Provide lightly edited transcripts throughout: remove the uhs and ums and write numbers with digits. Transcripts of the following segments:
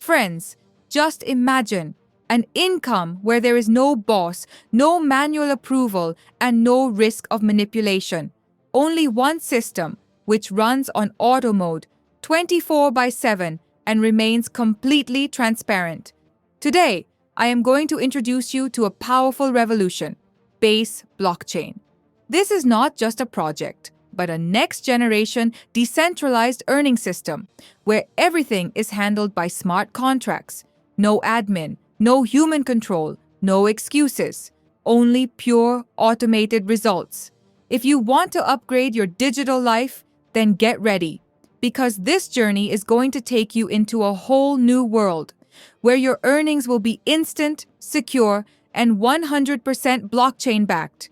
Friends, just imagine an income where there is no boss, no manual approval, and no risk of manipulation. Only one system, which runs on auto mode 24 by 7 and remains completely transparent. Today, I am going to introduce you to a powerful revolution, Base Blockchain. This is not just a project, but a next-generation decentralized earning system where everything is handled by smart contracts. No admin, no human control, no excuses, only pure automated results. If you want to upgrade your digital life, then get ready, because this journey is going to take you into a whole new world where your earnings will be instant, secure, and 100% blockchain-backed.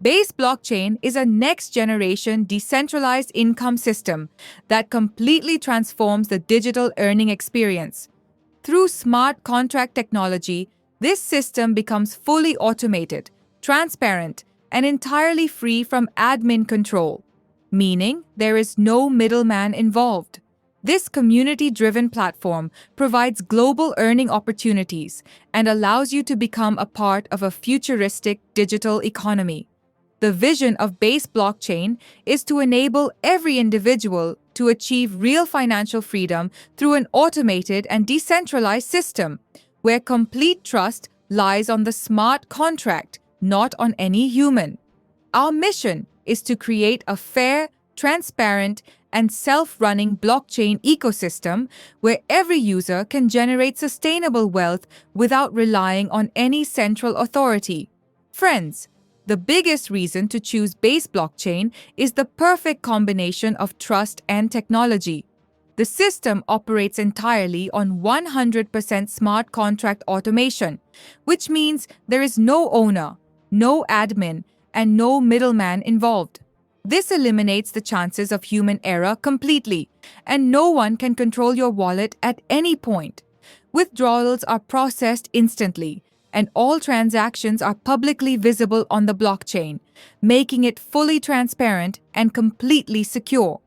Base Blockchain is a next-generation decentralized income system that completely transforms the digital earning experience. Through smart contract technology, this system becomes fully automated, transparent, and entirely free from admin control, meaning there is no middleman involved. This community-driven platform provides global earning opportunities and allows you to become a part of a futuristic digital economy. The vision of Base Blockchain is to enable every individual to achieve real financial freedom through an automated and decentralized system, where complete trust lies on the smart contract, not on any human. Our mission is to create a fair, transparent, and self-running blockchain ecosystem where every user can generate sustainable wealth without relying on any central authority. Friends, the biggest reason to choose Base Blockchain is the perfect combination of trust and technology. The system operates entirely on 100% smart contract automation, which means there is no owner, no admin, and no middleman involved. This eliminates the chances of human error completely, and no one can control your wallet at any point. Withdrawals are processed instantly, and all transactions are publicly visible on the blockchain, making it fully transparent and completely secure.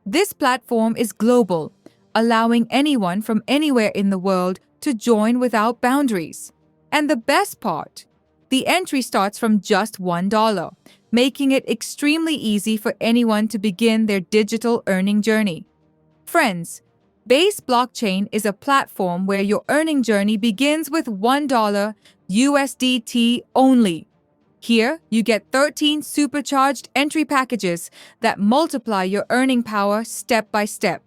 This platform is global, allowing anyone from anywhere in the world to join without boundaries. And the best part, the entry starts from just $1, making it extremely easy for anyone to begin their digital earning journey. Friends, Base Blockchain is a platform where your earning journey begins with $1 USDT only. Here, you get 13 supercharged entry packages that multiply your earning power step by step.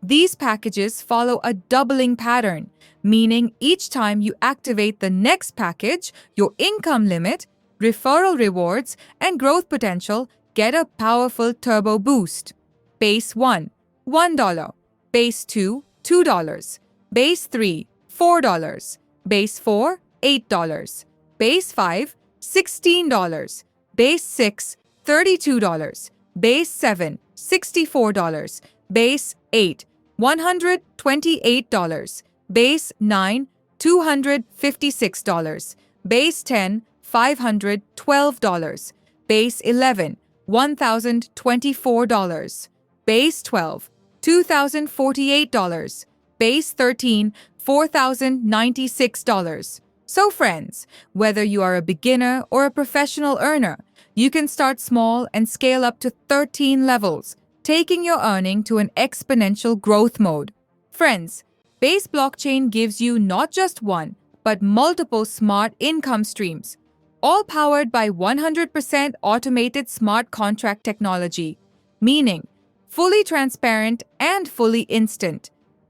These packages follow a doubling pattern, meaning each time you activate the next package, your income limit, referral rewards, and growth potential get a powerful turbo boost. Base 1, $1. Base 2, $2. Base 3, $4. Base 4, $8. Base 5, $16. Base 6, $32. Base 7, $64. Base 8, $128. Base 9, $256. Base 10, $512. Base 11, $1,024. Base 12, $2,048. Base 13, $4,096. So friends, whether you are a beginner or a professional earner, you can start small and scale up to 13 levels, taking your earning to an exponential growth mode. Friends, Base Blockchain gives you not just one, but multiple smart income streams, all powered by 100% automated smart contract technology, meaning fully transparent and fully instant.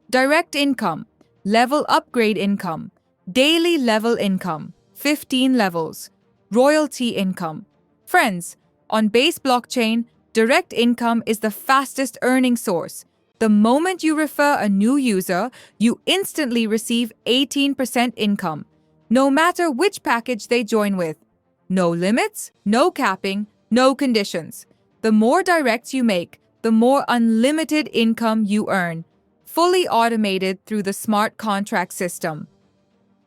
Direct income, level upgrade income, daily level income, 15 levels, royalty income. Friends, on Base Blockchain, direct income is the fastest earning source. The moment you refer a new user, you instantly receive 18% income, no matter which package they join with. No limits, no capping, no conditions. The more directs you make, the more unlimited income you earn, fully automated through the smart contract system.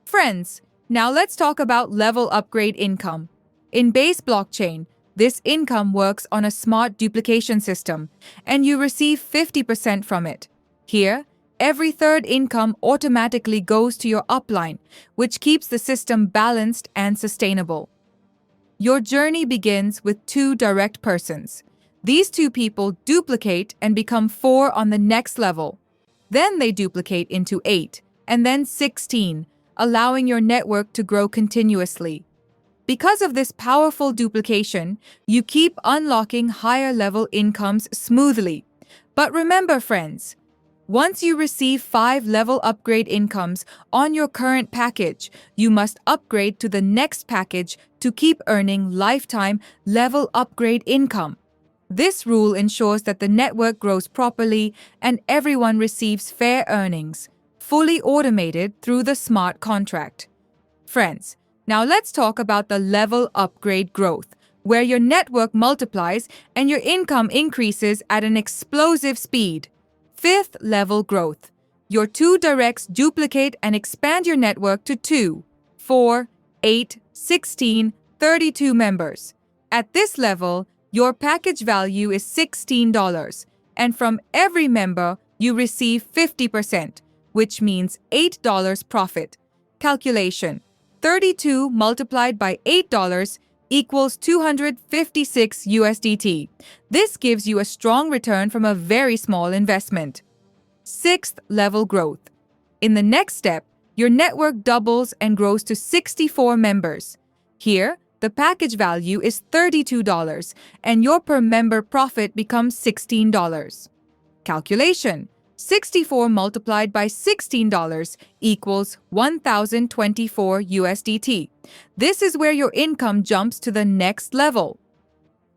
Friends, now let's talk about level upgrade income. In Base Blockchain, this income works on a smart duplication system, and you receive 50% from it. Here, Every third income automatically goes to your upline, which keeps the system balanced and sustainable. Your journey begins with two direct persons. These two people duplicate and become 4 on the next level. Then they duplicate into 8, and then 16, allowing your network to grow continuously. Because of this powerful duplication, you keep unlocking higher level incomes smoothly. But remember, friends, once you receive 5 level upgrade incomes on your current package, you must upgrade to the next package to keep earning lifetime level upgrade income. This rule ensures that the network grows properly and everyone receives fair earnings, fully automated through the smart contract. Friends, now let's talk about the level upgrade growth, where your network multiplies and your income increases at an explosive speed. 5th level growth. Your two directs duplicate and expand your network to 2, 4, 8, 16, 32 members. At this level, your package value is $16, and from every member, you receive 50%, which means $8 profit. Calculation: 32 multiplied by $8 equals 256 USDT. This gives you a strong return from a very small investment. 6th level growth. In the next step, your network doubles and grows to 64 members. Here, the package value is $32 and your per member profit becomes $16. Calculation: 64 multiplied by $16 equals 1,024 USDT. This is where your income jumps to the next level.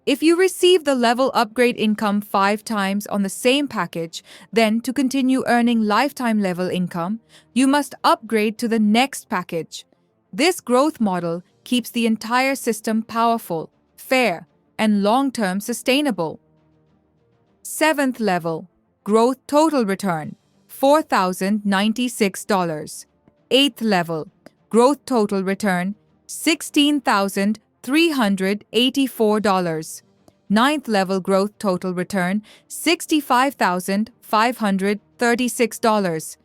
If you receive the level upgrade income 5 times on the same package, then to continue earning lifetime level income, you must upgrade to the next package. This growth model keeps the entire system powerful, fair, and long-term sustainable. 7th level. Growth total return, $4,096. 8th level. Growth total return, $16,384. 9th level growth total return, $65,536.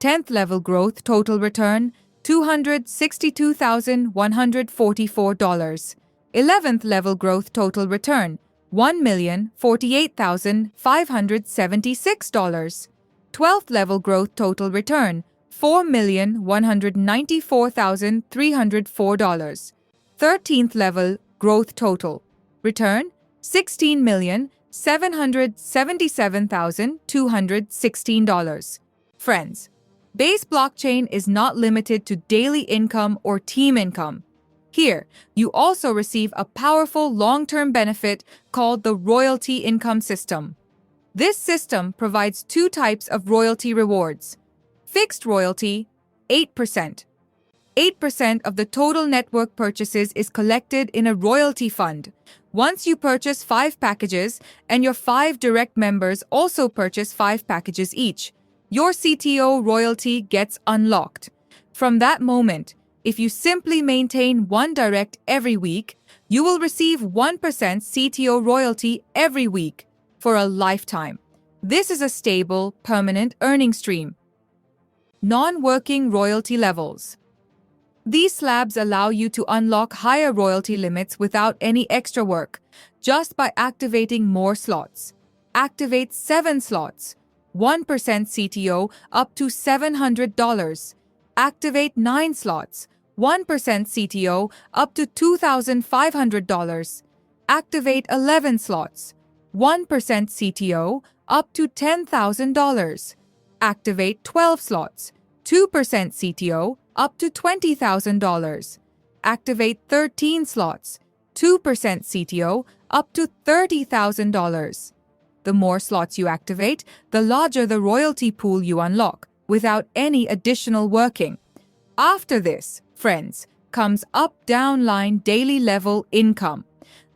10th level growth total return, $262,144. 11th level growth total return, $1,048,576. 12th level growth total return, $4,194,304. 13th level growth total return, $16,777,216. Friends, Base Blockchain is not limited to daily income or team income. Here, you also receive a powerful long-term benefit called the royalty income system. This system provides 2 types of royalty rewards. Fixed royalty, 8%. 8% of the total network purchases is collected in a royalty fund. Once you purchase 5 packages and your 5 direct members also purchase 5 packages each, your CTO royalty gets unlocked. From that moment, if you simply maintain 1 direct every week, you will receive 1% CTO royalty every week for a lifetime. This is a stable, permanent earning stream. Non-working royalty levels. These slabs allow you to unlock higher royalty limits without any extra work, just by activating more slots. Activate 7 slots, 1% CTO up to $700. Activate 9 slots, 1% CTO up to $2,500. Activate 11 slots, 1% CTO up to $10,000. Activate 12 slots, 2% CTO up to $20,000. Activate 13 slots, 2% CTO up to $30,000. The more slots you activate, the larger the royalty pool you unlock, without any additional working. After this, friends, comes up-down line daily level income.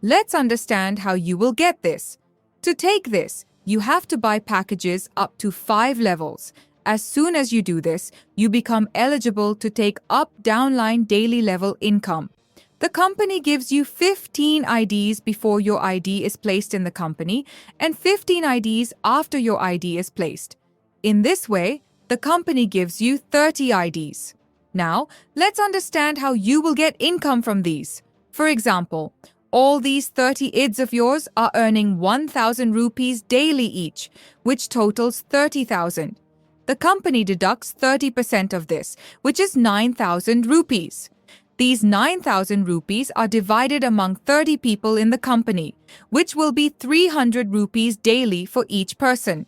Let's understand how you will get this. To take this, you have to buy packages up to 5 levels. As soon as you do this, you become eligible to take up-down line daily level income. The company gives you 15 IDs before your ID is placed in the company and 15 IDs after your ID is placed. In this way, The company gives you 30 IDs. Now, let's understand how you will get income from these. For example, all these 30 IDs of yours are earning 1,000 rupees daily each, which totals 30,000. The company deducts 30% of this, which is 9,000 rupees. These 9,000 rupees are divided among 30 people in the company, which will be 300 rupees daily for each person.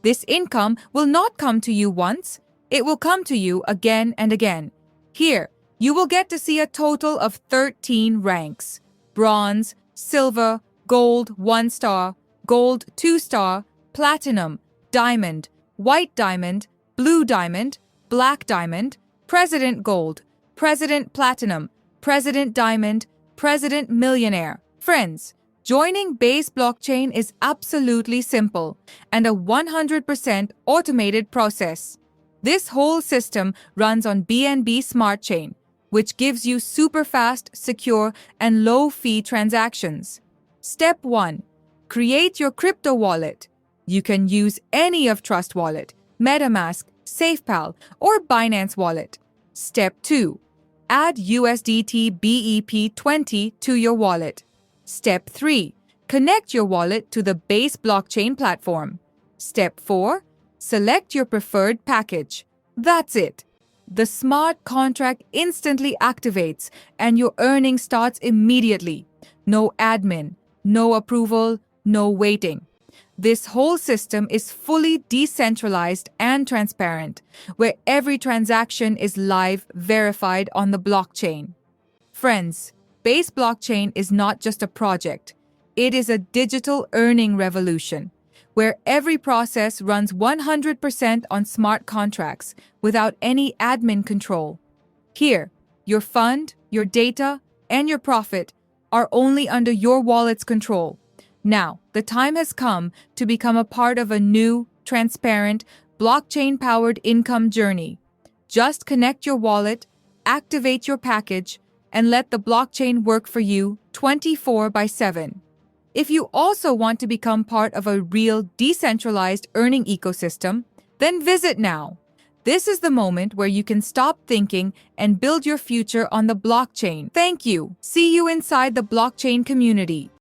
This income will not come to you once, it will come to you again and again. Here, you will get to see a total of 13 ranks: bronze, silver, gold 1 star, gold 2 star, platinum, diamond, white diamond, blue diamond, black diamond, president gold, president platinum, president diamond, president millionaire. Friends, joining Base Blockchain is absolutely simple and a 100% automated process. This whole system runs on BNB Smart Chain, which gives you super fast, secure, and low-fee transactions. Step 1. Create your crypto wallet. You can use any of Trust Wallet, MetaMask, SafePal, or Binance Wallet. Step 2. Add USDT BEP20 to your wallet. Step 3. Connect your wallet to the Base Blockchain platform. Step 4. Select your preferred package. That's it. The smart contract instantly activates and your earning starts immediately. No admin, no approval, no waiting. This whole system is fully decentralized and transparent, where every transaction is live, verified on the blockchain. Friends, Base Blockchain is not just a project. It is a digital earning revolution, where every process runs 100% on smart contracts without any admin control. Here, your fund, your data, and your profit are only under your wallet's control. Now, the time has come to become a part of a new, transparent, blockchain-powered income journey. Just connect your wallet, activate your package, and let the blockchain work for you 24/7. If you also want to become part of a real decentralized earning ecosystem, then visit now. This is the moment where you can stop thinking and build your future on the blockchain. Thank you. See you inside the blockchain community.